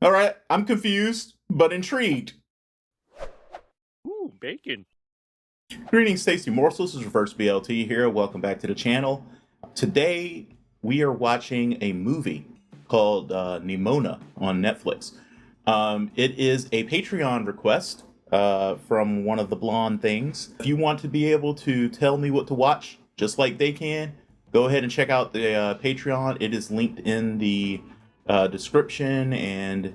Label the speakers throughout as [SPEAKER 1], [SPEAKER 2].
[SPEAKER 1] All right, I'm confused, but intrigued.
[SPEAKER 2] Ooh, bacon.
[SPEAKER 1] Greetings, tasty morsels. This is Reverse BLT here. Welcome back to the channel. Today, we are watching a movie called Nimona on Netflix. It is a Patreon request from one of the blonde things. If you want to be able to tell me what to watch, just like they can, go ahead and check out the Patreon. It is linked in the description, and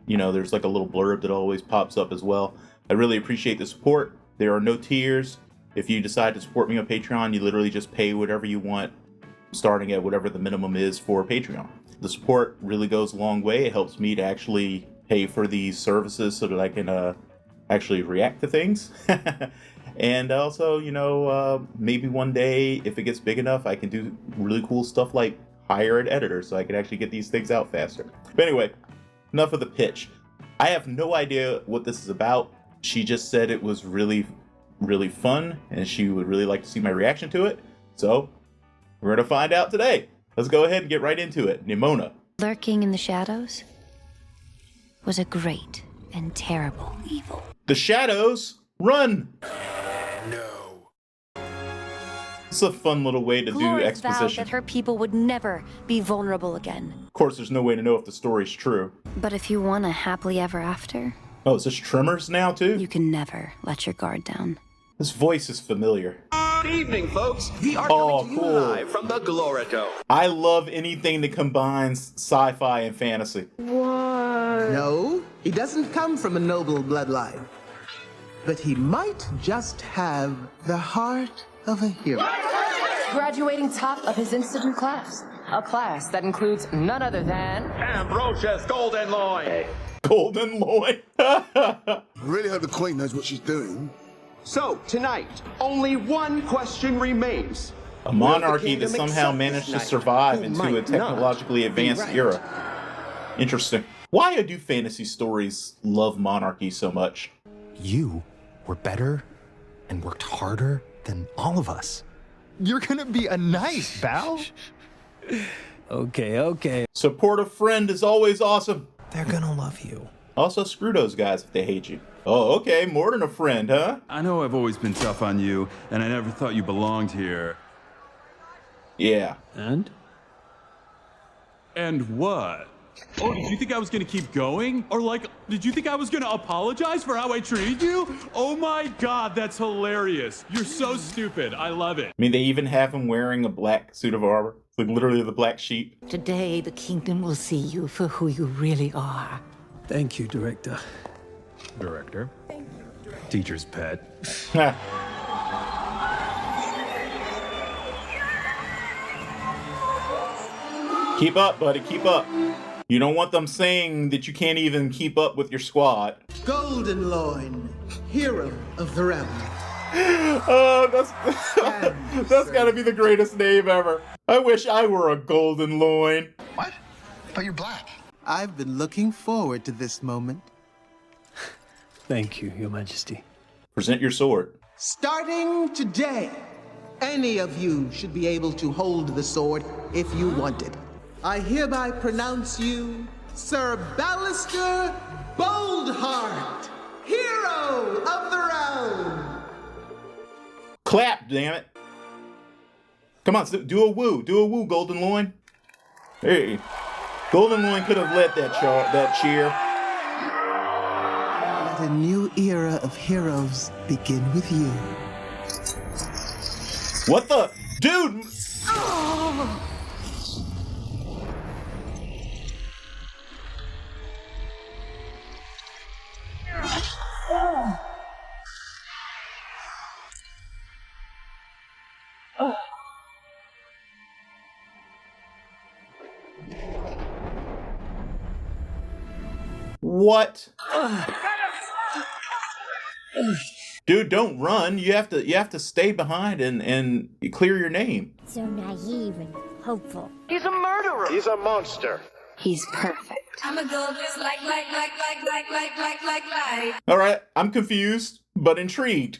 [SPEAKER 1] you know, there's like a little blurb that always pops up as well. I really appreciate the support. There are no tiers. If you decide to support me on Patreon, you literally just pay whatever you want, starting at whatever the minimum is for Patreon. The support really goes a long way. It helps me to actually pay for these services so that I can actually react to things. And also, you know, maybe one day, if it gets big enough, I can do really cool stuff like hire an editor so I can actually get these things out faster. But anyway, enough of the pitch. I have no idea what this is about. She just said it was really, really fun, and she would really like to see my reaction to it. So we're gonna find out today. Let's go ahead and get right into it. Nimona.
[SPEAKER 3] Lurking in the shadows was a great and terrible evil.
[SPEAKER 1] The shadows run.
[SPEAKER 4] No.
[SPEAKER 1] It's a fun little way to do
[SPEAKER 3] Glorious vowed
[SPEAKER 1] exposition.
[SPEAKER 3] that her people would never be vulnerable again.
[SPEAKER 1] Of course, there's no way to know if the story's true.
[SPEAKER 3] But if you want a happily ever after,
[SPEAKER 1] Oh, is this Tremors now too?
[SPEAKER 3] you can never let your guard down.
[SPEAKER 1] This voice is familiar.
[SPEAKER 4] Good evening, folks. We are
[SPEAKER 1] Oh,
[SPEAKER 4] coming to you
[SPEAKER 1] cool.
[SPEAKER 4] live from the Glorito.
[SPEAKER 1] I love anything that combines sci-fi and fantasy.
[SPEAKER 5] No, he doesn't come from a noble bloodline. But he might just have the heart of a hero.
[SPEAKER 6] Graduating top of his institute class. A class that includes none other than...
[SPEAKER 4] Ambrosius Golden Loin.
[SPEAKER 1] Golden Loin.
[SPEAKER 7] I really hope the Queen knows what she's doing.
[SPEAKER 4] So, tonight, only one question remains.
[SPEAKER 1] A monarchy
[SPEAKER 4] Will
[SPEAKER 1] that
[SPEAKER 4] the kingdom
[SPEAKER 1] somehow
[SPEAKER 4] accept
[SPEAKER 1] managed
[SPEAKER 4] this
[SPEAKER 1] to
[SPEAKER 4] knight
[SPEAKER 1] survive
[SPEAKER 4] who
[SPEAKER 1] into
[SPEAKER 4] might
[SPEAKER 1] a
[SPEAKER 4] not
[SPEAKER 1] technologically
[SPEAKER 4] be
[SPEAKER 1] advanced
[SPEAKER 4] right?
[SPEAKER 1] era. Interesting. Why do fantasy stories love monarchy so much?
[SPEAKER 8] You were better and worked harder than all of us. You're gonna be a knight, Bal.
[SPEAKER 9] Okay.
[SPEAKER 1] Support a friend is always awesome.
[SPEAKER 8] They're gonna love you.
[SPEAKER 1] Also, screw those guys if they hate you. Oh, okay, more than a friend, huh?
[SPEAKER 10] I know I've always been tough on you, and I never thought you belonged here.
[SPEAKER 1] Yeah.
[SPEAKER 9] And?
[SPEAKER 10] And what? Oh, did you think I was gonna keep going? Or like, did you think I was gonna apologize for how I treated you? Oh my god, that's hilarious. You're so stupid. I love it.
[SPEAKER 1] I mean, they even have him wearing a black suit of armor. It's like literally the black sheep.
[SPEAKER 11] Today, the kingdom will see you for who you really are.
[SPEAKER 9] Thank you, director.
[SPEAKER 8] Director. Teacher's pet.
[SPEAKER 1] Keep up, buddy, keep up. You don't want them saying that you can't even keep up with your squad.
[SPEAKER 5] Golden Loin, hero of the realm.
[SPEAKER 1] Oh, that's gotta be the greatest name ever. I wish I were a golden loin.
[SPEAKER 7] What? But you're black.
[SPEAKER 5] I've been looking forward to this moment.
[SPEAKER 9] Thank you, Your Majesty.
[SPEAKER 1] Present your sword.
[SPEAKER 5] Starting today, any of you should be able to hold the sword if you want it. I hereby pronounce you Sir Ballister Boldheart, hero of the realm.
[SPEAKER 1] Clap, damn it. Come on, do a woo. Do a woo, Golden Loin. Hey. Golden Loin could have led that cheer.
[SPEAKER 5] Let a new era of heroes begin with you.
[SPEAKER 1] What the? Dude! What? Dude, don't run. You have to stay behind and clear your name.
[SPEAKER 12] So naive and hopeful.
[SPEAKER 4] He's a murderer. He's a monster.
[SPEAKER 3] He's perfect.
[SPEAKER 12] I'm a girl just like.
[SPEAKER 1] All right, I'm confused but intrigued.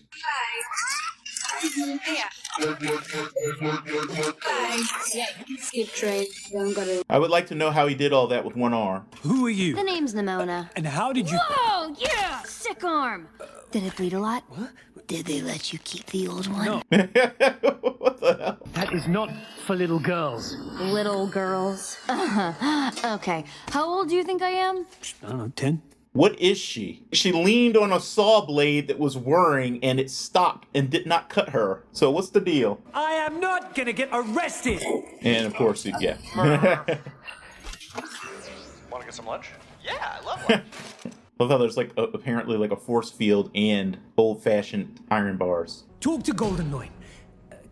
[SPEAKER 12] Yeah, skip train. Don't go to.
[SPEAKER 1] I would like to know how he did all that with one arm.
[SPEAKER 9] Who are you?
[SPEAKER 3] The name's Nimona.
[SPEAKER 9] And how did you...
[SPEAKER 3] Whoa, yeah! Sick arm! Did it bleed a lot? What? Did they let you keep the old one?
[SPEAKER 9] No.
[SPEAKER 1] What the hell?
[SPEAKER 9] That is not for little girls.
[SPEAKER 3] Little girls. Okay. How old do you think I am?
[SPEAKER 9] I don't know, 10?
[SPEAKER 1] What is she? She leaned on a saw blade that was whirring and it stopped and did not cut her. So what's the deal?
[SPEAKER 9] I am not gonna get arrested!
[SPEAKER 1] And of course, yeah.
[SPEAKER 13] Want to get some lunch? Yeah, I love lunch.
[SPEAKER 1] I love how there's like apparently like a force field and old-fashioned iron bars.
[SPEAKER 9] Talk to Golden Loin.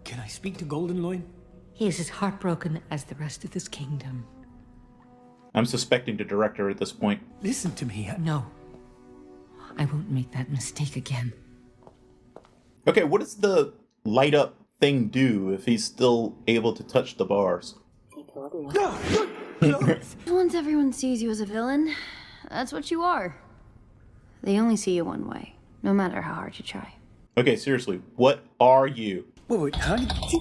[SPEAKER 9] Can I speak to Golden Loin?
[SPEAKER 11] He is as heartbroken as the rest of this kingdom.
[SPEAKER 1] I'm suspecting the director at this point.
[SPEAKER 9] Listen to me.
[SPEAKER 11] No. I won't make that mistake again.
[SPEAKER 1] Okay, what does the light up thing do if he's still able to touch the bars?
[SPEAKER 3] Once everyone sees you as a villain, that's what you are. They only see you one way, no matter how hard you try.
[SPEAKER 1] Okay, seriously, what are you?
[SPEAKER 9] Wait, how did you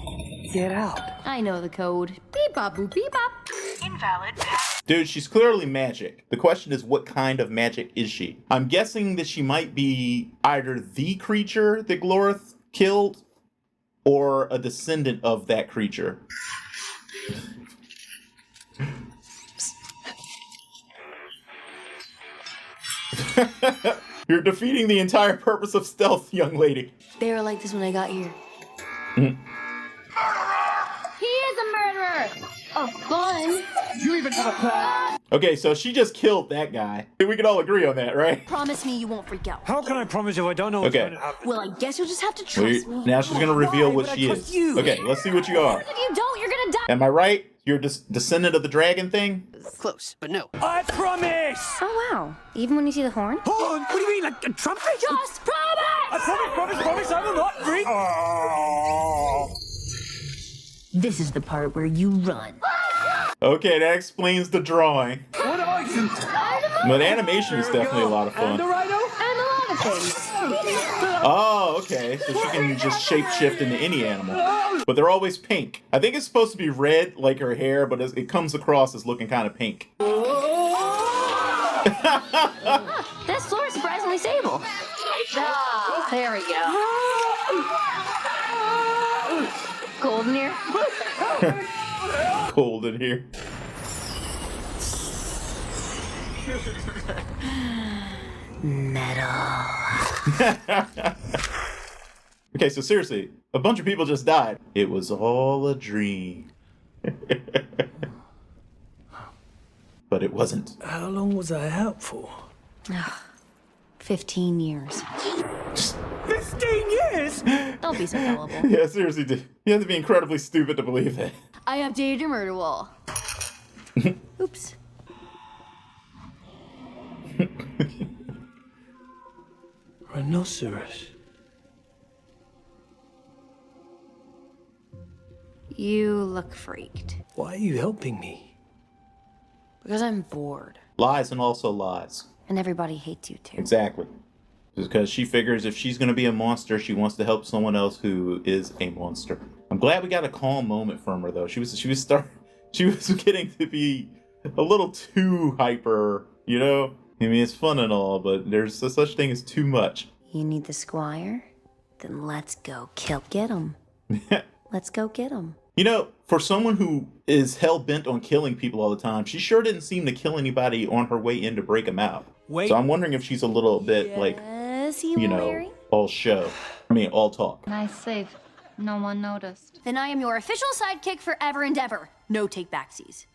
[SPEAKER 9] get out?
[SPEAKER 3] I know the code. Beep bop boop beep bop. Invalid.
[SPEAKER 1] Dude, she's clearly magic. The question is, what kind of magic is she? I'm guessing that she might be either the creature that Glorith killed or a descendant of that creature. You're defeating the entire purpose of stealth, young lady.
[SPEAKER 3] They were like this when I got here.
[SPEAKER 1] Mm.
[SPEAKER 3] He is a murderer! Oh, fun!
[SPEAKER 9] You even have a plan?
[SPEAKER 1] Okay, so she just killed that guy. We can all agree on that, right?
[SPEAKER 3] Promise me you won't freak out.
[SPEAKER 9] How can I promise if I don't know what's going to happen?
[SPEAKER 3] Well, I guess you'll just have to trust me.
[SPEAKER 1] Now she's gonna reveal what she is. Okay, let's see what you are.
[SPEAKER 3] If you don't, you're gonna die.
[SPEAKER 1] Am I right? You're a descendant of the dragon thing?
[SPEAKER 9] Close, but no. I promise!
[SPEAKER 3] Oh, wow. Even when you see the horn?
[SPEAKER 9] Horn? What do you mean, like a trumpet?
[SPEAKER 3] Just promise!
[SPEAKER 9] I promise, I will not freak!
[SPEAKER 11] This is the part where you run.
[SPEAKER 1] Okay, that explains the drawing.
[SPEAKER 9] What are you?
[SPEAKER 1] But animation is definitely a lot of fun.
[SPEAKER 9] And a rhino?
[SPEAKER 3] And a lot of things.
[SPEAKER 1] Oh, okay. So she can just shapeshift into any animal. But they're always pink. I think it's supposed to be red, like her hair, but it comes across as looking kind of pink.
[SPEAKER 3] This floor is surprisingly stable. Ah, there we go. Cold in here?
[SPEAKER 1] Cold in here.
[SPEAKER 3] Metal.
[SPEAKER 1] Okay, so seriously, a bunch of people just died. It was all a dream. But it wasn't.
[SPEAKER 9] How long was I out for?
[SPEAKER 3] 15 years.
[SPEAKER 9] 15 years?
[SPEAKER 3] Don't be so gullible.
[SPEAKER 1] Yeah, seriously, dude. You have to be incredibly stupid to believe that.
[SPEAKER 3] I updated your murder wall. Oops.
[SPEAKER 9] Rhinoceros.
[SPEAKER 3] You look freaked.
[SPEAKER 9] Why are you helping me?
[SPEAKER 3] Because I'm bored.
[SPEAKER 1] Lies and also lies.
[SPEAKER 3] And everybody hates you too.
[SPEAKER 1] Exactly. Because she figures if she's going to be a monster, she wants to help someone else who is a monster. I'm glad we got a calm moment from her, though. She was getting to be a little too hyper, you know? I mean, it's fun and all, but there's a such thing as too much.
[SPEAKER 3] You need the squire? Then let's go get him. Let's go get him.
[SPEAKER 1] You know, for someone who is hell-bent on killing people all the time, she sure didn't seem to kill anybody on her way in to break them out.
[SPEAKER 9] Wait.
[SPEAKER 1] So I'm wondering if she's a little bit, like, you know, all show. I mean, all talk.
[SPEAKER 14] Nice save. No one noticed.
[SPEAKER 3] Then I am your official sidekick forever and ever. No take-backsies.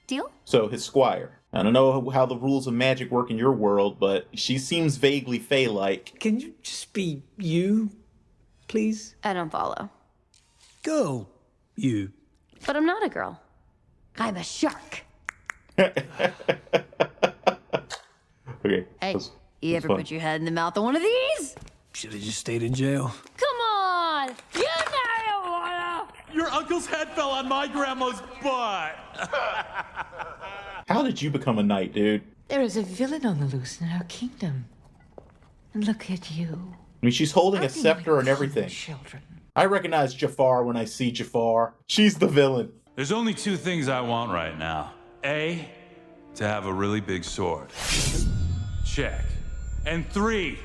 [SPEAKER 3] Deal?
[SPEAKER 1] So, his squire. I don't know how the rules of magic work in your world, but she seems vaguely Fae-like.
[SPEAKER 9] Can you just be you, please?
[SPEAKER 3] I don't follow.
[SPEAKER 9] Go, you.
[SPEAKER 3] But I'm not a girl. I'm a shark.
[SPEAKER 1] Okay.
[SPEAKER 3] Hey, you ever put your head in the mouth of one of these?
[SPEAKER 9] Should have just stayed in jail.
[SPEAKER 3] Come on! You know you wanna!
[SPEAKER 10] Your uncle's head fell on my grandma's butt.
[SPEAKER 1] How did you become a knight, dude?
[SPEAKER 11] There is a villain on the loose in our kingdom. And look at you.
[SPEAKER 1] I mean, she's holding a scepter and everything.
[SPEAKER 11] Children.
[SPEAKER 1] I recognize Jafar when I see Jafar. She's the villain.
[SPEAKER 10] There's only two things I want right now. A, to have a really big sword. Check. And 3,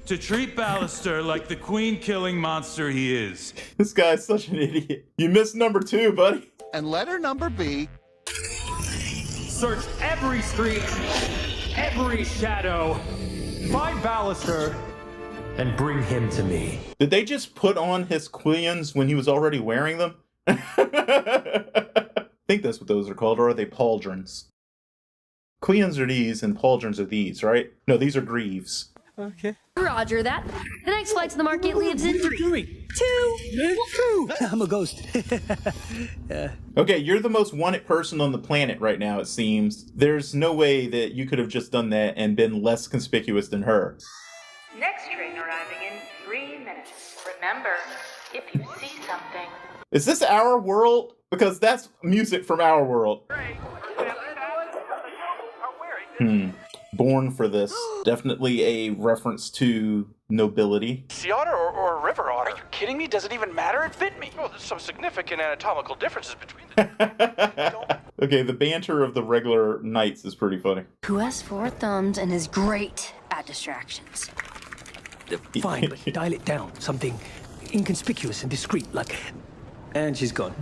[SPEAKER 10] to treat Ballister like the queen-killing monster he is.
[SPEAKER 1] This guy's such an idiot. You missed number 2, buddy.
[SPEAKER 7] And letter number B.
[SPEAKER 9] Search every street, every shadow, find Ballister, and bring him to me.
[SPEAKER 1] Did they just put on his quillions when he was already wearing them? I think that's what those are called, or are they pauldrons? Quillions are these and pauldrons are these, right? No, these are greaves.
[SPEAKER 9] Okay.
[SPEAKER 3] Roger that. The next flight to the market leaves in 3, 2.
[SPEAKER 9] I'm a ghost.
[SPEAKER 1] Okay, you're the most wanted person on the planet right now, it seems. There's no way that you could have just done that and been less conspicuous than her.
[SPEAKER 15] Next train arriving in 3 minutes. Remember, if you see something...
[SPEAKER 1] Is this Our World? Because that's music from Our World. Born for this. Definitely a reference to nobility.
[SPEAKER 13] Sea otter or a river otter? Are you kidding me? Does it even matter? It bit me. Well, there's some significant anatomical differences between them.
[SPEAKER 1] Okay, the banter of the regular knights is pretty funny.
[SPEAKER 3] Who has 4 thumbs and is great at distractions.
[SPEAKER 9] Fine, but dial it down. Something inconspicuous and discreet, like... And she's gone.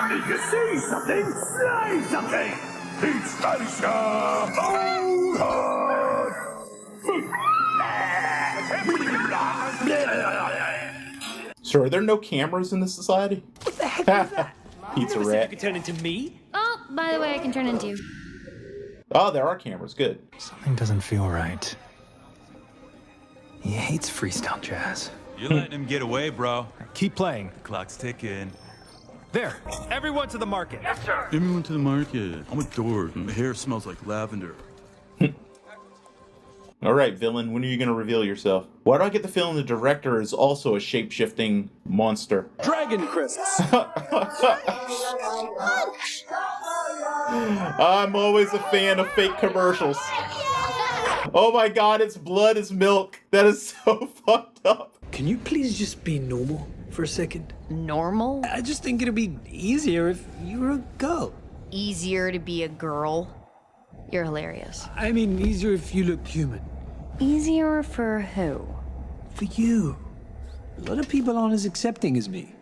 [SPEAKER 10] If you see something, say something! It's
[SPEAKER 1] So are there no cameras in this society?
[SPEAKER 9] What the heck is that?
[SPEAKER 1] Pizza
[SPEAKER 9] You
[SPEAKER 1] rat.
[SPEAKER 9] could turn into me.
[SPEAKER 3] Oh, by the way, I can turn into you.
[SPEAKER 1] Oh, there are cameras. Good.
[SPEAKER 8] Something doesn't feel right. He hates freestyle jazz.
[SPEAKER 10] You're letting him get away, bro.
[SPEAKER 8] Keep playing.
[SPEAKER 10] The clock's ticking.
[SPEAKER 8] There. Everyone to the market.
[SPEAKER 10] Yes, sir. Everyone to the market. I'm a dork. My hair smells like lavender.
[SPEAKER 1] All right, villain, when are you going to reveal yourself? Why do I get the feeling the director is also a shape-shifting monster?
[SPEAKER 4] Dragon crisps.
[SPEAKER 1] I'm always a fan of fake commercials. Oh my god, it's blood is milk. That is so fucked up.
[SPEAKER 9] Can you please just be normal for a second?
[SPEAKER 3] Normal?
[SPEAKER 9] I just think it'd be easier if you were a girl.
[SPEAKER 3] Easier to be a girl? You're hilarious.
[SPEAKER 9] I mean, easier if you looked human.
[SPEAKER 3] Easier for who?
[SPEAKER 9] For you. A lot of people aren't as accepting as me.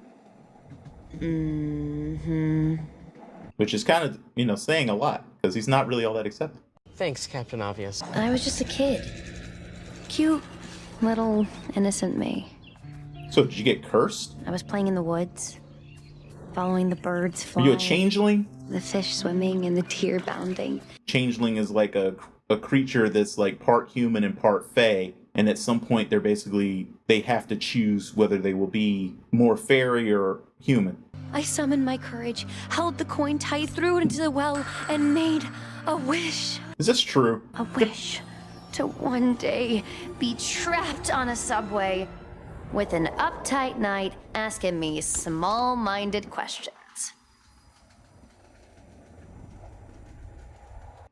[SPEAKER 1] Which is kind of, saying a lot, because he's not really all that accepting.
[SPEAKER 6] Thanks, Captain Obvious.
[SPEAKER 3] I was just a kid. Cute, little, innocent me.
[SPEAKER 1] So did you get cursed?
[SPEAKER 3] I was playing in the woods, following the birds
[SPEAKER 1] Are
[SPEAKER 3] flying.
[SPEAKER 1] you a changeling?
[SPEAKER 3] The fish swimming and the deer bounding.
[SPEAKER 1] Changeling is like a creature that's like part human and part fae, and at some point they have to choose whether they will be more fairy or human.
[SPEAKER 3] I summoned my courage, held the coin tight, threw it into the well, and made a wish.
[SPEAKER 1] Is this true?
[SPEAKER 3] A wish to one day be trapped on a subway with an uptight knight asking me small-minded questions.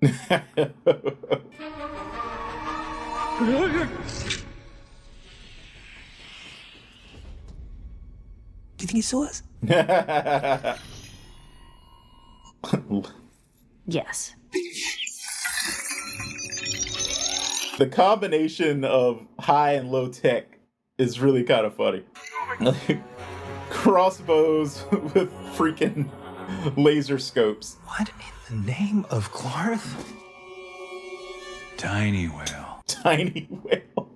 [SPEAKER 9] Do you think he saw us?
[SPEAKER 3] Yes.
[SPEAKER 1] The combination of high and low tech is really kind of funny. Like, crossbows with freaking laser scopes.
[SPEAKER 8] What in the name of Clarth?
[SPEAKER 10] Tiny whale.
[SPEAKER 1] Tiny whale.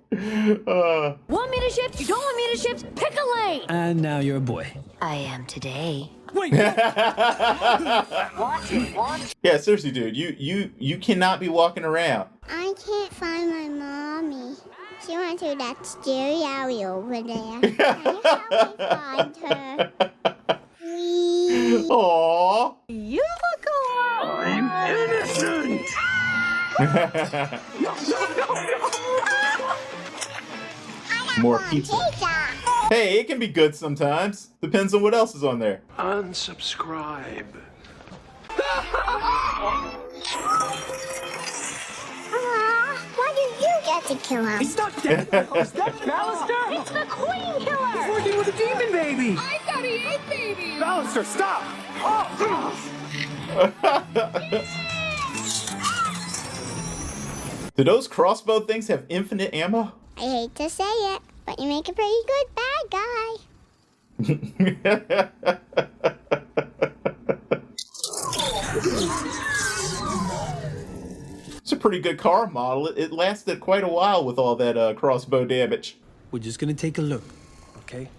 [SPEAKER 3] Want me to shift? You don't want me to shift? Pick a lane!
[SPEAKER 9] And now you're a boy.
[SPEAKER 3] I am today.
[SPEAKER 9] Wait!
[SPEAKER 1] Yeah, seriously, dude. You cannot be walking around.
[SPEAKER 16] I can't find my mommy. She went to that stereo over there. Can you help me find her? Please.
[SPEAKER 1] Aww.
[SPEAKER 3] You look alone.
[SPEAKER 10] I'm innocent!
[SPEAKER 1] More pizza. Hey, it can be good sometimes. Depends on what else is on there.
[SPEAKER 4] Unsubscribe.
[SPEAKER 16] Why did you get to kill him.
[SPEAKER 9] He's not dead. Is that Ballister?
[SPEAKER 12] It's the Queen Killer!
[SPEAKER 9] He's working with a demon baby.
[SPEAKER 12] I thought he ate babies!
[SPEAKER 9] Ballister, stop! Oh.
[SPEAKER 1] Do those crossbow things have infinite ammo?
[SPEAKER 16] I hate to say it, but you make a pretty good bad guy.
[SPEAKER 1] It's a pretty good car model. It lasted quite a while with all that crossbow damage.
[SPEAKER 9] We're just gonna take a look, okay?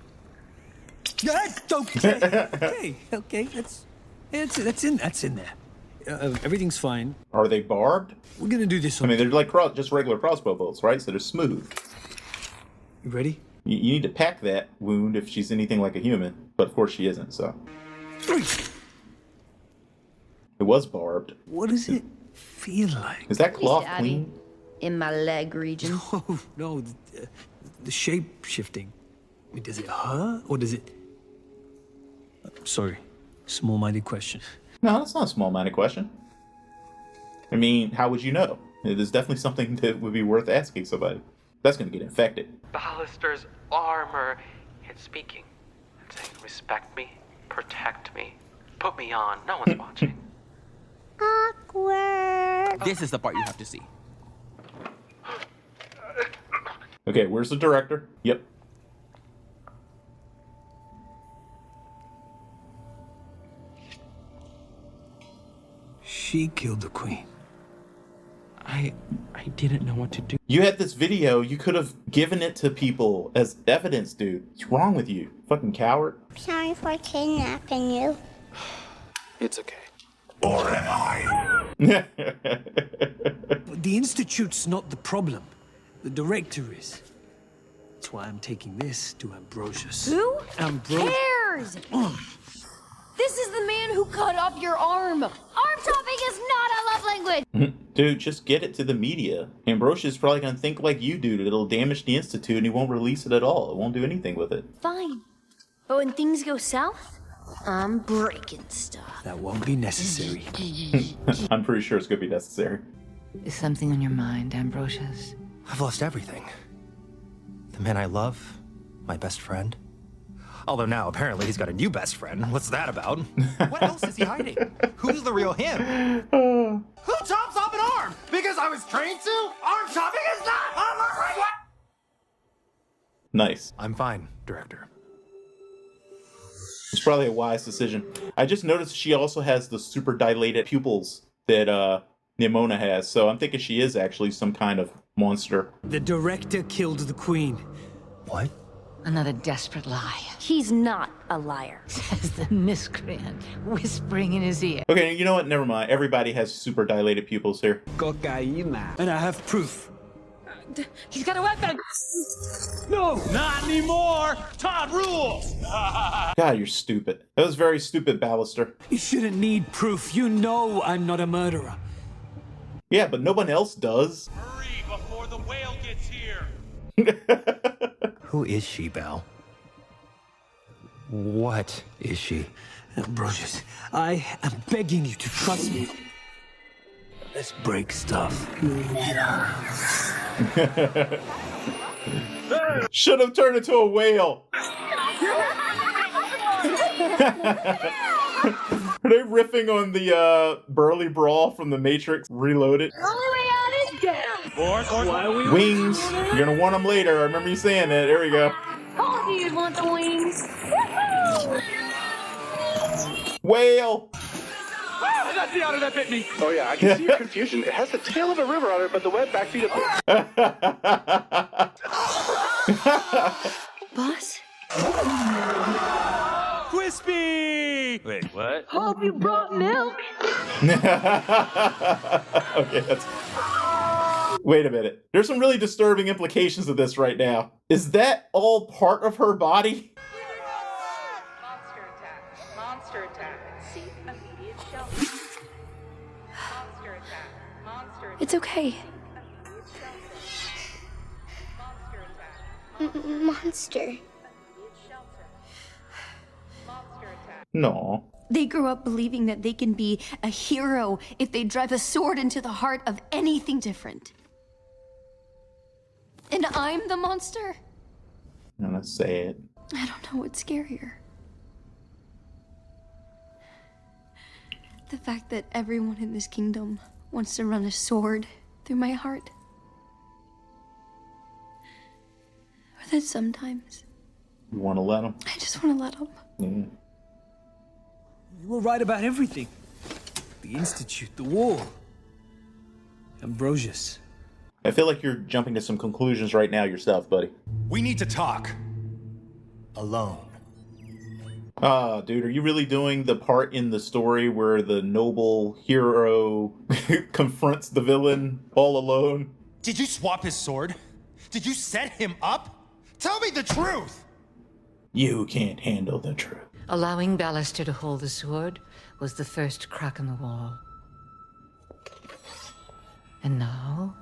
[SPEAKER 9] That's okay. Okay, that's in there. Everything's fine.
[SPEAKER 1] Are they barbed?
[SPEAKER 9] We're gonna do this.
[SPEAKER 1] I mean, they're like just regular crossbow bolts, right? So they're smooth.
[SPEAKER 9] You ready?
[SPEAKER 1] You need to pack that wound if she's anything like a human, but of course she isn't. So it was barbed.
[SPEAKER 9] What does it feel like?
[SPEAKER 1] Is that cloth
[SPEAKER 3] Daddy,
[SPEAKER 1] clean?
[SPEAKER 3] in my leg region.
[SPEAKER 9] No, the shape shifting. I mean, does it hurt or does it? Sorry, small-minded question.
[SPEAKER 1] No, that's not a small-minded question. I mean, how would you know? There's definitely something that would be worth asking somebody. That's going to get infected.
[SPEAKER 13] Ballister's armor. It's speaking. It's saying, respect me, protect me, put me on. No one's watching.
[SPEAKER 16] Awkward.
[SPEAKER 17] This is the part you have to see.
[SPEAKER 1] Okay, where's the director? Yep.
[SPEAKER 9] She killed the queen.
[SPEAKER 17] I didn't know what to do.
[SPEAKER 1] You had this video. You could have given it to people as evidence, dude. What's wrong with you? Fucking coward.
[SPEAKER 16] Sorry for kidnapping you.
[SPEAKER 17] It's okay.
[SPEAKER 7] Or am I?
[SPEAKER 9] The Institute's not the problem. The director is. That's why I'm taking this to Ambrosius.
[SPEAKER 3] Who
[SPEAKER 9] Ambrosius.
[SPEAKER 3] cares? This is the man who cut off your arm. Arm chopping is not a love language.
[SPEAKER 1] Dude, just get it to the media. Ambrosius is probably going to think like you do. That it'll damage the Institute and he won't release it at all. It won't do anything with it.
[SPEAKER 3] Fine. But when things go south, I'm breaking stuff.
[SPEAKER 9] That won't be necessary.
[SPEAKER 1] I'm pretty sure it's going to be necessary.
[SPEAKER 11] Is something on your mind, Ambrosius?
[SPEAKER 8] I've lost everything. The man I love, my best friend. Although now, apparently, he's got a new best friend. What's that about? What else is he hiding? Who's the real him?
[SPEAKER 5] Who chops off an arm? Because I was trained to? Arm chopping is not arm wrestling!
[SPEAKER 1] Nice.
[SPEAKER 8] I'm fine, director.
[SPEAKER 1] It's probably a wise decision. I just noticed she also has the super dilated pupils that Nimona has, so I'm thinking she is actually some kind of monster.
[SPEAKER 9] The director killed the queen.
[SPEAKER 8] What?
[SPEAKER 11] Another desperate lie.
[SPEAKER 3] He's not a liar.
[SPEAKER 11] Says the miscreant, whispering in his ear.
[SPEAKER 1] Okay, you know what? Never mind. Everybody has super dilated pupils here.
[SPEAKER 9] Cocaína. And I have proof.
[SPEAKER 12] He's got a weapon!
[SPEAKER 9] No!
[SPEAKER 10] Not anymore! Todd rules!
[SPEAKER 1] God, you're stupid. That was very stupid, Ballister.
[SPEAKER 9] You shouldn't need proof. You know I'm not a murderer.
[SPEAKER 1] Yeah, but no one else does.
[SPEAKER 10] Hurry before the whale gets here!
[SPEAKER 8] Who is she, Belle? What is she?
[SPEAKER 9] Ambrosius, I am begging you to trust me. Let's break stuff.
[SPEAKER 1] Should have turned into a whale. Are they riffing on the Burly Brawl from The Matrix Reloaded?
[SPEAKER 12] Only way out is down!
[SPEAKER 1] Wings. You're gonna want them later. I remember you saying that. There we go.
[SPEAKER 12] Told you you'd want the wings!
[SPEAKER 1] Whale.
[SPEAKER 13] Ah, that's the otter that bit me. Oh yeah, I can see your confusion. It has the tail of a river otter, but the web back feet of.
[SPEAKER 3] Boss?
[SPEAKER 10] Crispy! Wait, what?
[SPEAKER 12] Hope you brought milk!
[SPEAKER 1] Okay, that's... Wait a minute. There's some really disturbing implications of this right now. Is that all part of her body?
[SPEAKER 15] Monster attack. Monster attack. Seek immediate shelter. Monster attack. Monster attack.
[SPEAKER 3] It's okay.
[SPEAKER 15] Monster attack.
[SPEAKER 16] Monster.
[SPEAKER 15] Monster attack.
[SPEAKER 1] No.
[SPEAKER 3] They grew up believing that they can be a hero if they drive a sword into the heart of anything different. And I'm the monster?
[SPEAKER 1] No, that's sad.
[SPEAKER 3] I don't know what's scarier. The fact that everyone in this kingdom wants to run a sword through my heart. Or that sometimes
[SPEAKER 1] You want to let them?
[SPEAKER 3] I just want to let them.
[SPEAKER 1] Yeah.
[SPEAKER 9] You were right about everything. The Institute, the war. Ambrosius.
[SPEAKER 1] I feel like you're jumping to some conclusions right now yourself, buddy.
[SPEAKER 8] We need to talk. Alone.
[SPEAKER 1] Ah, dude, are you really doing the part in the story where the noble hero confronts the villain all alone?
[SPEAKER 8] Did you swap his sword? Did you set him up? Tell me the truth!
[SPEAKER 1] You can't handle the truth.
[SPEAKER 11] Allowing Ballister to hold the sword was the first crack in the wall. And now,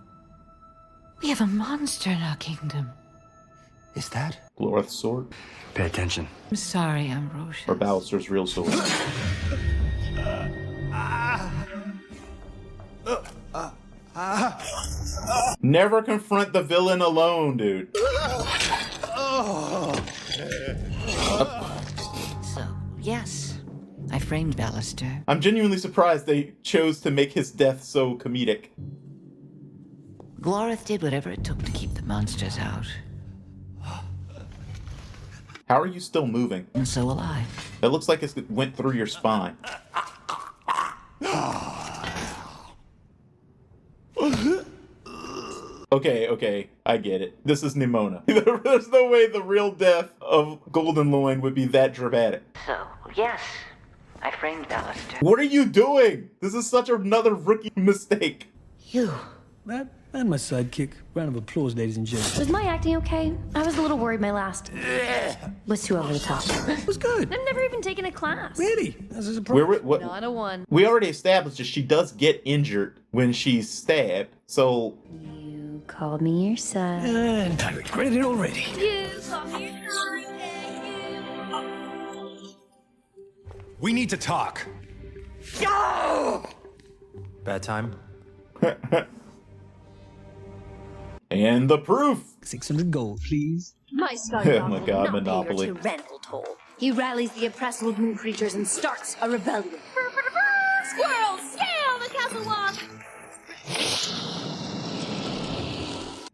[SPEAKER 11] we have a monster in our kingdom.
[SPEAKER 8] Is that?
[SPEAKER 1] Glorith's sword?
[SPEAKER 8] Pay attention.
[SPEAKER 11] I'm sorry, Ambrosius.
[SPEAKER 1] Or Ballister's real sword? Never confront the villain alone, dude.
[SPEAKER 11] So, yes, I framed Ballister.
[SPEAKER 1] I'm genuinely surprised they chose to make his death so comedic.
[SPEAKER 11] Glorith did whatever it took to keep the monsters out.
[SPEAKER 1] How are you still moving?
[SPEAKER 11] And so will I.
[SPEAKER 1] That looks like it went through your spine. Okay, I get it. This is Nimona. There's no way the real death of Golden Loin would be that dramatic.
[SPEAKER 11] So, yes, I framed Ballister.
[SPEAKER 1] What are you doing? This is such another rookie mistake.
[SPEAKER 11] You.
[SPEAKER 9] That and my sidekick. Round of applause, ladies and gentlemen.
[SPEAKER 3] Was my acting okay? I was a little worried my last was too over the top.
[SPEAKER 9] It was good.
[SPEAKER 3] I've never even taken a class.
[SPEAKER 9] Really? That's a surprise.
[SPEAKER 3] Not a one.
[SPEAKER 1] We already established that she does get injured when she's stabbed, so...
[SPEAKER 3] You called me your son.
[SPEAKER 9] And I regret it already.
[SPEAKER 3] You called me your son.
[SPEAKER 8] We need to talk. Bad time?
[SPEAKER 1] And the proof!
[SPEAKER 9] 600 gold, please.
[SPEAKER 3] My son
[SPEAKER 1] Oh my god, Monopoly.
[SPEAKER 3] rental toll. He rallies the oppressed woodland creatures and starts a rebellion. Squirrels, scale the castle walk!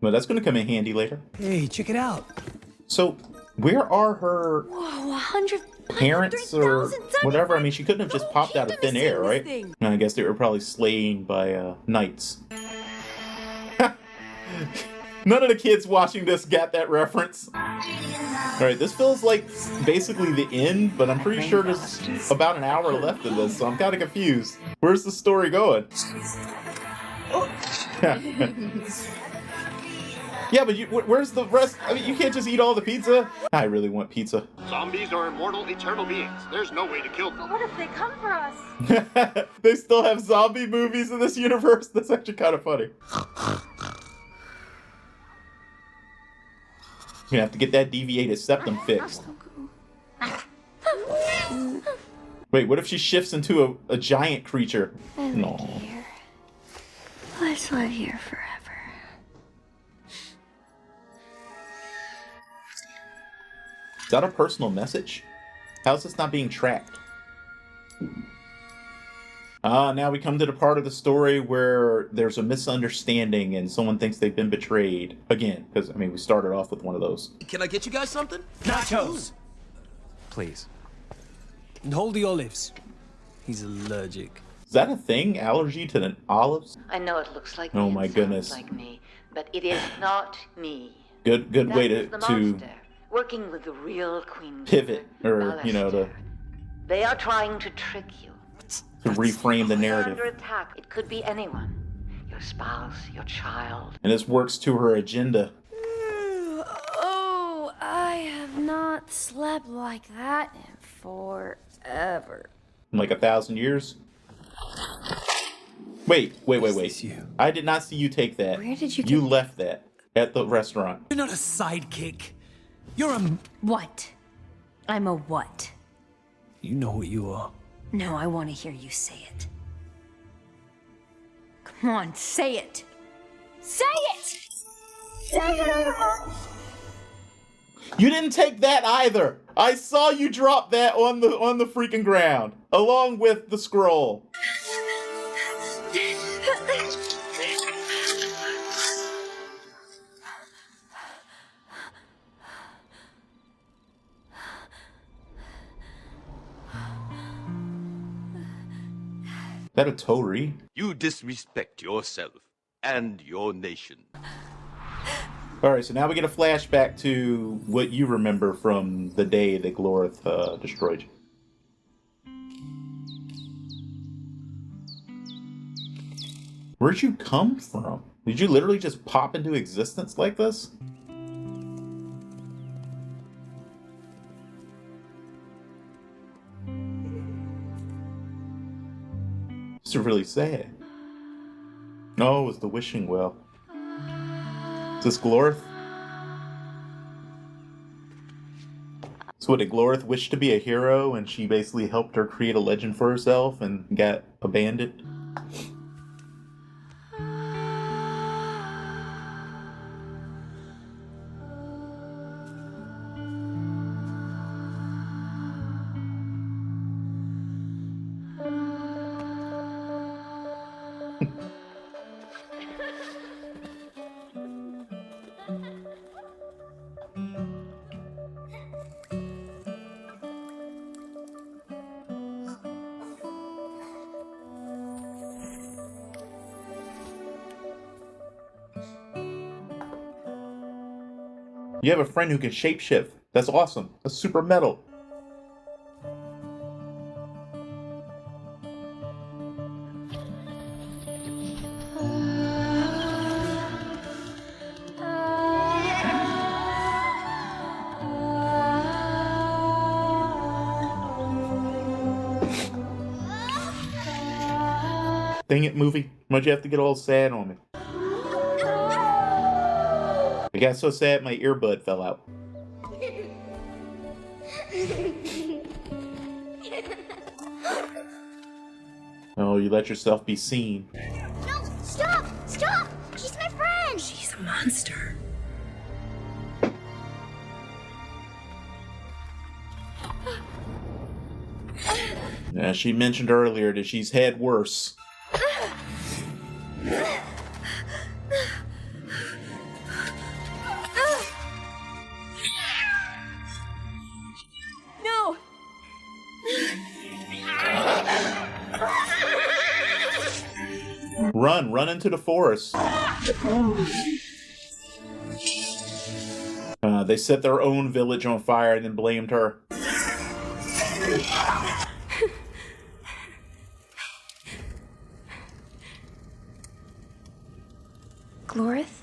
[SPEAKER 1] Well, that's gonna come in handy later.
[SPEAKER 9] Hey, check it out.
[SPEAKER 1] So, where are her
[SPEAKER 3] Whoa, 100
[SPEAKER 1] parents or whatever? I mean, she couldn't have just popped out of thin air, right? I guess they were probably slain by knights. None of the kids watching this got that reference. Alright, this feels like basically the end, but I'm pretty sure there's about an hour left of this, so I'm kind of confused. Where's the story going? Yeah, but where's the rest? I mean, you can't just eat all the pizza. I really want pizza.
[SPEAKER 18] Zombies are immortal, eternal beings. There's no way to kill them.
[SPEAKER 15] But what if they come for us?
[SPEAKER 1] They still have zombie movies in this universe? That's actually kind of funny. You have to get that deviated septum fixed. Wait, what if she shifts into a giant creature? No.
[SPEAKER 3] Let's live here forever.
[SPEAKER 1] Is that a personal message? How's this not being tracked? Now we come to the part of the story where there's a misunderstanding and someone thinks they've been betrayed. Again, because, I mean, we started off with one of those.
[SPEAKER 9] Can I get you guys something? Nachos!
[SPEAKER 8] Please.
[SPEAKER 9] And hold the olives. He's allergic.
[SPEAKER 1] Is that a thing? Allergy to the olives?
[SPEAKER 11] I know it looks like
[SPEAKER 1] Oh
[SPEAKER 11] me
[SPEAKER 1] my
[SPEAKER 11] and
[SPEAKER 1] goodness.
[SPEAKER 11] sounds like me, but it is not me.
[SPEAKER 1] Good
[SPEAKER 11] That
[SPEAKER 1] way
[SPEAKER 11] is
[SPEAKER 1] to
[SPEAKER 11] the monster, working with the real Queen
[SPEAKER 1] pivot, or, you know, to
[SPEAKER 11] They are trying to trick you.
[SPEAKER 1] reframe the
[SPEAKER 11] You're
[SPEAKER 1] narrative.
[SPEAKER 11] under attack. It could be anyone. Your spouse, your child.
[SPEAKER 1] And this works to her agenda.
[SPEAKER 3] Oh, I have not slept like that in forever.
[SPEAKER 1] In like 1,000 years? Wait. I did not see you take that.
[SPEAKER 3] Where did you
[SPEAKER 1] You
[SPEAKER 3] get-
[SPEAKER 1] left that at the restaurant.
[SPEAKER 9] You're not a sidekick. You're a...
[SPEAKER 3] What? I'm a what?
[SPEAKER 9] You know what you are.
[SPEAKER 3] No, I want to hear you say it. Come on, say it. Say it!
[SPEAKER 1] You didn't take that either. I saw you drop that on the freaking ground, along with the scroll. Is that a Tori?
[SPEAKER 7] You disrespect yourself and your nation.
[SPEAKER 1] Alright, so now we get a flashback to what you remember from the day that Glorith destroyed you. Where'd you come from? Did you literally just pop into existence like this? It's really sad. No, it's the wishing well. Is this Glorith? So what, did Glorith wish to be a hero and she basically helped her create a legend for herself and got abandoned? You have a friend who can shapeshift. That's awesome. That's super metal. Dang it, movie. Why'd you have to get all sad on me? I got so sad my earbud fell out. Oh, you let yourself be seen.
[SPEAKER 16] No, stop! Stop! She's my friend!
[SPEAKER 6] She's a monster.
[SPEAKER 1] Yeah, she mentioned earlier that she's had worse.
[SPEAKER 6] No!
[SPEAKER 1] Run into the forest. They set their own village on fire and then blamed her.
[SPEAKER 3] Glorith?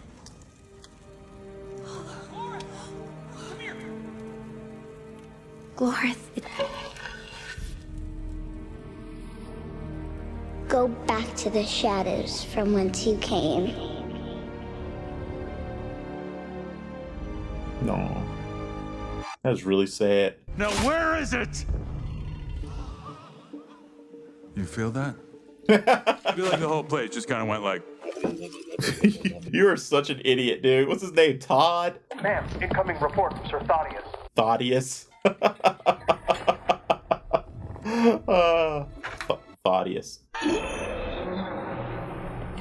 [SPEAKER 3] Glorith.
[SPEAKER 16] Go back to the shadows from whence you came.
[SPEAKER 1] No. That was really sad.
[SPEAKER 10] Now where is it? You feel that? I feel like the whole place just kind of went like...
[SPEAKER 1] You are such an idiot, dude. What's his name? Todd?
[SPEAKER 18] Ma'am, incoming report from Sir Thaddeus.
[SPEAKER 1] Thaddeus. Thaddeus.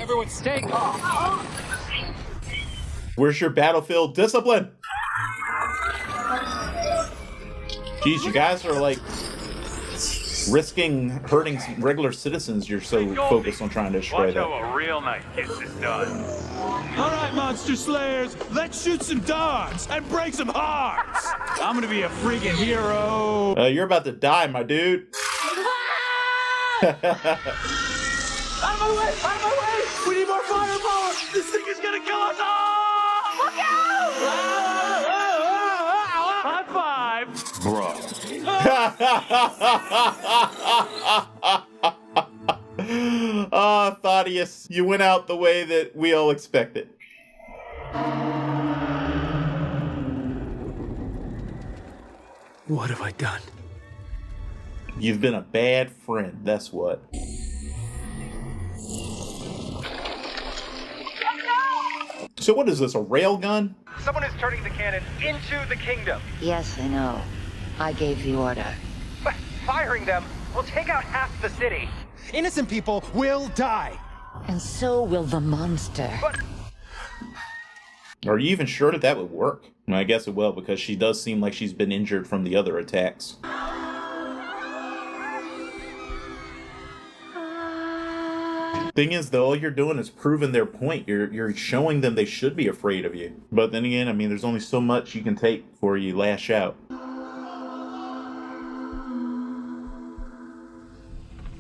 [SPEAKER 6] Everyone stay calm.
[SPEAKER 1] Where's your battlefield discipline? Jeez, you guys are like risking hurting some regular citizens. You're so focused on trying to destroy
[SPEAKER 10] Watch
[SPEAKER 1] that.
[SPEAKER 10] how a real knight gets this done. All right, monster slayers, let's shoot some dogs and break some hearts. I'm gonna be a freaking hero.
[SPEAKER 1] You're about to die, my dude.
[SPEAKER 6] Out of my way! Out of my way! We need more firepower! This thing is gonna kill us all! Look out!
[SPEAKER 10] High five, bro.
[SPEAKER 1] Thaddeus, you went out the way that we all expected.
[SPEAKER 9] What have I done?
[SPEAKER 1] You've been a bad friend, that's what. So what is this, a rail gun?
[SPEAKER 18] Someone is turning the cannon into the kingdom.
[SPEAKER 11] Yes, I know. I gave the order.
[SPEAKER 18] But firing them will take out half the city. Innocent people will die.
[SPEAKER 11] And so will the monster.
[SPEAKER 1] Are you even sure that would work? I guess it will, because she does seem like she's been injured from the other attacks. Thing is, though, all you're doing is proving their point. You're showing them they should be afraid of you. But then again, I mean, there's only so much you can take before you lash out.
[SPEAKER 3] I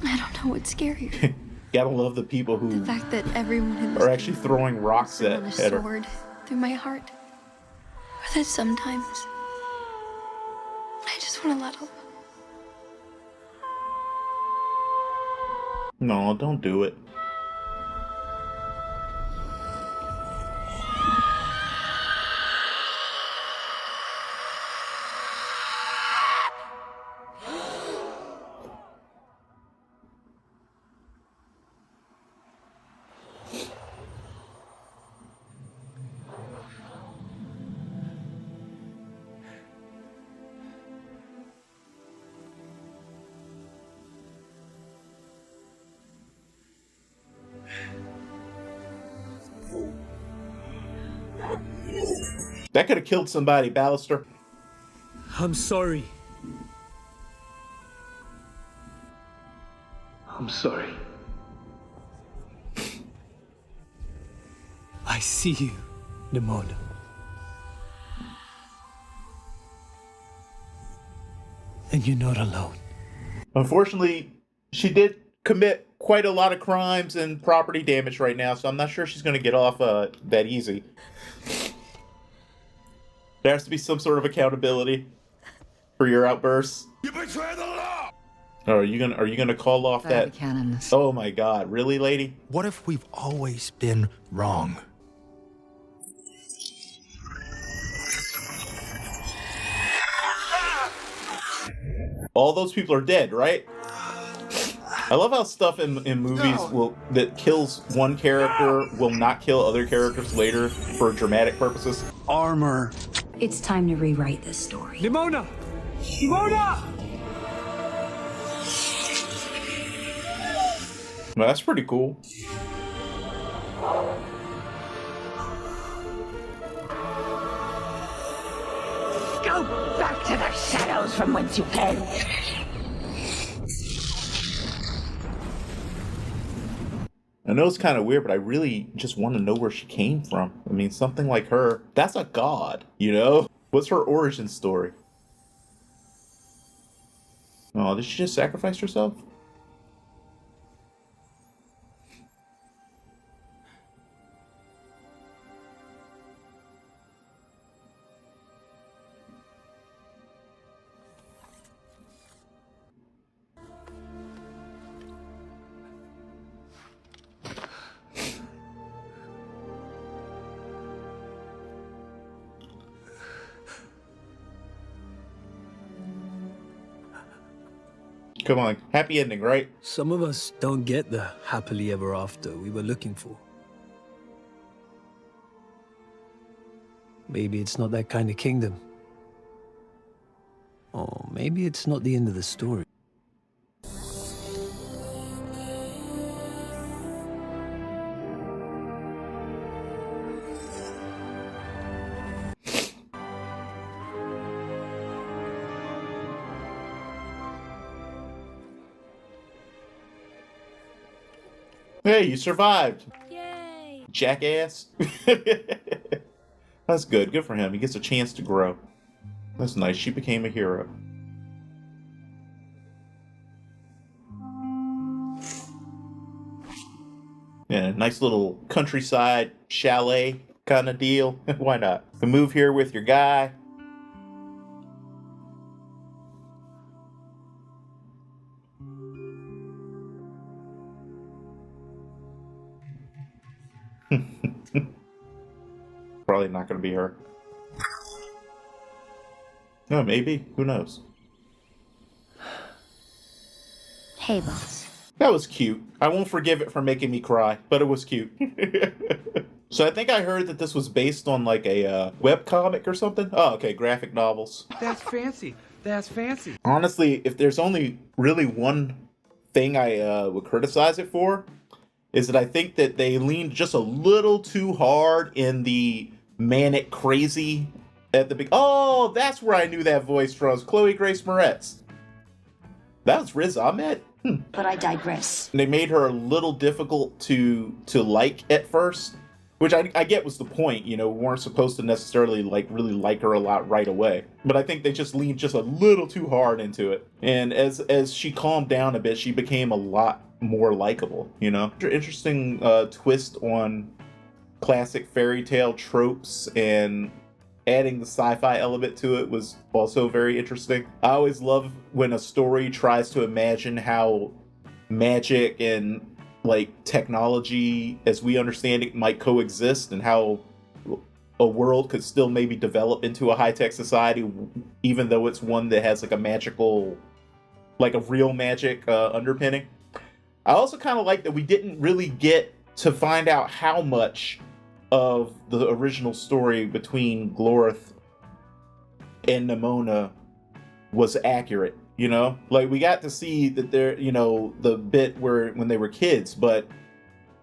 [SPEAKER 3] don't know what's scarier.
[SPEAKER 1] Gotta love the people who
[SPEAKER 3] The fact that everyone in this
[SPEAKER 1] are actually throwing rocks
[SPEAKER 3] run a
[SPEAKER 1] at her.
[SPEAKER 3] sword through my heart. Or that sometimes I just want to let them.
[SPEAKER 1] No, don't do it. That could have killed somebody, Ballister.
[SPEAKER 9] I'm sorry.
[SPEAKER 4] I'm sorry.
[SPEAKER 9] I see you, Nimona. And you're not alone.
[SPEAKER 1] Unfortunately, she did commit quite a lot of crimes and property damage right now, so I'm not sure she's going to get off that easy. There has to be some sort of accountability for your outbursts.
[SPEAKER 10] You betray the law!
[SPEAKER 1] Are you gonna call off that?
[SPEAKER 11] Cannons.
[SPEAKER 1] Oh my God, really, lady?
[SPEAKER 8] What if we've always been wrong?
[SPEAKER 1] All those people are dead, right? I love how stuff in movies that kills one character will not kill other characters later for dramatic purposes.
[SPEAKER 4] Armor.
[SPEAKER 12] It's time to rewrite this story.
[SPEAKER 9] Nimona! Nimona!
[SPEAKER 1] Well, that's pretty cool.
[SPEAKER 11] Go back to the shadows from whence you came.
[SPEAKER 1] I know it's kind of weird, but I really just want to know where she came from. I mean, something like her, that's a god, you know? What's her origin story? Oh, did she just sacrifice herself? Come on, happy ending, right?
[SPEAKER 9] Some of us don't get the happily ever after we were looking for. Maybe it's not that kind of kingdom. Or maybe it's not the end of the story.
[SPEAKER 1] Hey, you survived. Yay. Jackass. That's good. Good for him. He gets a chance to grow. That's nice. She became a hero. Yeah, nice little countryside chalet kind of deal. Why not? You move here with your guy. Probably not going to be her. No, maybe. Who knows?
[SPEAKER 3] Hey, boss.
[SPEAKER 1] That was cute. I won't forgive it for making me cry, but it was cute. So I think I heard that this was based on like a web comic or something. Oh, okay, graphic novels.
[SPEAKER 17] That's fancy. That's fancy.
[SPEAKER 1] Honestly, if there's only really one thing I would criticize it for, is that I think that they leaned just a little too hard in the manic crazy at the big. Oh, that's where I knew that voice from. It was Chloe Grace Moretz. That was Riz Ahmed.
[SPEAKER 19] But I digress.
[SPEAKER 1] They made her a little difficult to like at first, which I get was the point. You know, we weren't supposed to necessarily really like her a lot right away. But I think they just leaned just a little too hard into it. And as she calmed down a bit, she became a lot more likable. You know, interesting twist on classic fairy tale tropes, and adding the sci-fi element to it was also very interesting. I always love when a story tries to imagine how magic and like technology as we understand it might coexist, and how a world could still maybe develop into a high-tech society even though it's one that has like a magical, like a real magic underpinning. I also kind of like that we didn't really get to find out how much of the original story between Glorith and Nimona was accurate, you know? Like, we got to see that they're, you know, the bit where when they were kids, but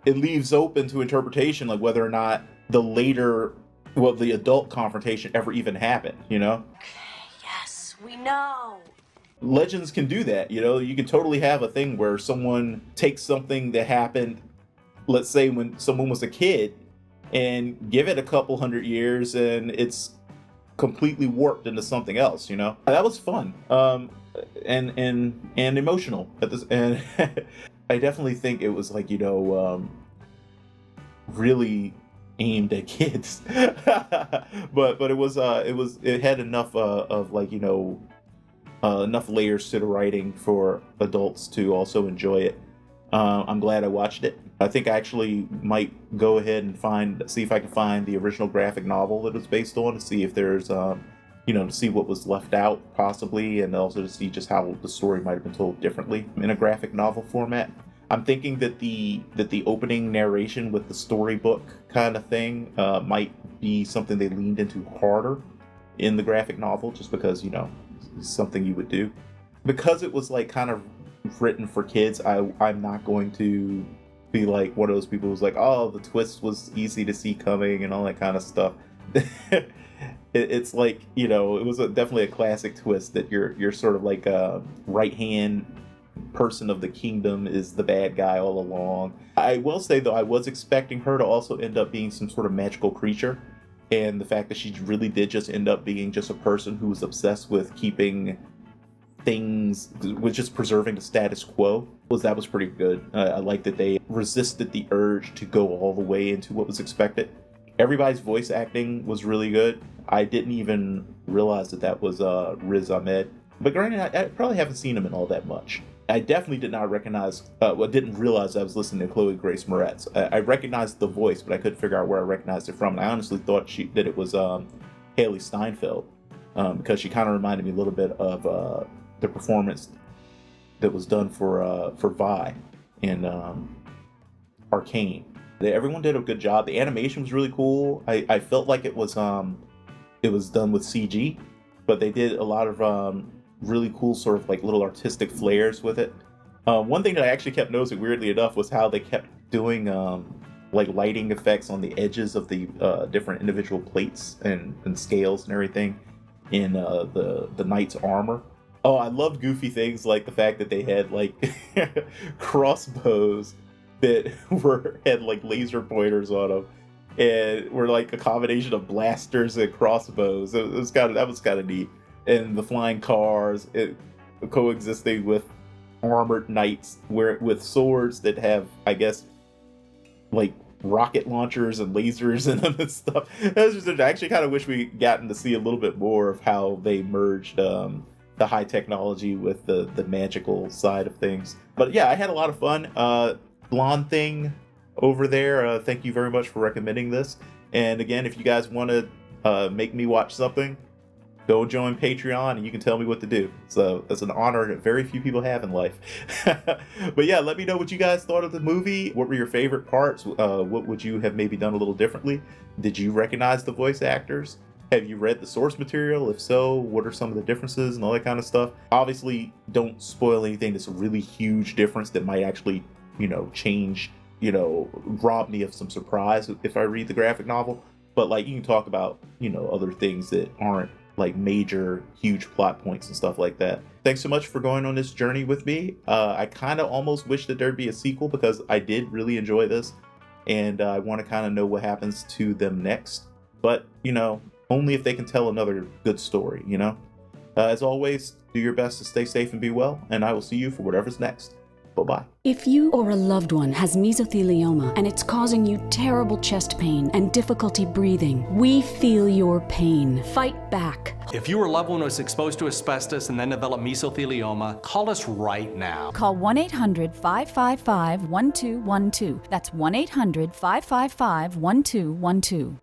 [SPEAKER 1] it leaves open to interpretation, like whether or not the later, well, the adult confrontation ever even happened, you know?
[SPEAKER 19] Yes, we know.
[SPEAKER 1] Legends can do that, you know? You can totally have a thing where someone takes something that happened, let's say when someone was a kid, and give it a couple hundred years and it's completely warped into something else, you know? That was fun. And emotional at this, and I definitely think it was like, you know, really aimed at kids. but it had enough of like, you know, enough layers to the writing for adults to also enjoy it. I'm glad I watched it. I think I actually might go ahead and see if I can find the original graphic novel that it's based on, to see if there's, you know, to see what was left out possibly, and also to see just how the story might have been told differently in a graphic novel format. I'm thinking that the opening narration with the storybook kind of thing might be something they leaned into harder in the graphic novel, just because, you know, it's something you would do. Because it was like kind of written for kids, I'm not going to be like one of those people who's like, oh, the twist was easy to see coming and all that kind of stuff. It's like, you know, it was definitely a classic twist that you're sort of like a right-hand person of the kingdom is the bad guy all along. I will say, though, I was expecting her to also end up being some sort of magical creature, and the fact that she really did just end up being just a person who was obsessed with keeping things, with just preserving the status quo, that was pretty good. I like that they resisted the urge to go all the way into what was expected. Everybody's voice acting was really good. I didn't even realize that was Riz Ahmed. But granted, I probably haven't seen him in all that much. I definitely did not recognize, didn't realize I was listening to Chloe Grace Moretz. I recognized the voice, but I couldn't figure out where I recognized it from. And I honestly thought that it was Haley Steinfeld, because she kind of reminded me a little bit of the performance that was done for Vi in Arcane. Everyone did a good job. The animation was really cool. I felt like it was done with CG, but they did a lot of really cool sort of like little artistic flares with it. One thing that I actually kept noticing, weirdly enough, was how they kept doing like lighting effects on the edges of the different individual plates and scales and everything in the knight's armor. Oh, I loved goofy things like the fact that they had like crossbows that had like laser pointers on them, and were like a combination of blasters and crossbows. That was kind of neat. And the flying cars, coexisting with armored knights with swords that have, I guess, like rocket launchers and lasers in them and stuff. I actually kind of wish we gotten to see a little bit more of how they merged the high technology with the magical side of things. But yeah, I had a lot of fun. Blonde Thing over there, thank you very much for recommending this. And again, if you guys want to make me watch something, go join Patreon and you can tell me what to do. So that's an honor that very few people have in life. But yeah, let me know what you guys thought of the movie. What were your favorite parts? What would you have maybe done a little differently? Did you recognize the voice actors? Have you read the source material? If so, what are some of the differences and all that kind of stuff? Obviously, don't spoil anything that's a really huge difference that might actually, change, rob me of some surprise if I read the graphic novel. But like, you can talk about, other things that aren't like major, huge plot points and stuff like that. Thanks so much for going on this journey with me. I kind of almost wish that there'd be a sequel because I did really enjoy this. And I want to kind of know what happens to them next. But, only if they can tell another good story, As always, do your best to stay safe and be well. And I will see you for whatever's next. Bye-bye.
[SPEAKER 20] If you or a loved one has mesothelioma and it's causing you terrible chest pain and difficulty breathing, we feel your pain. Fight back.
[SPEAKER 21] If your loved one was exposed to asbestos and then developed mesothelioma, call us right now.
[SPEAKER 22] Call 1-800-555-1212. That's 1-800-555-1212.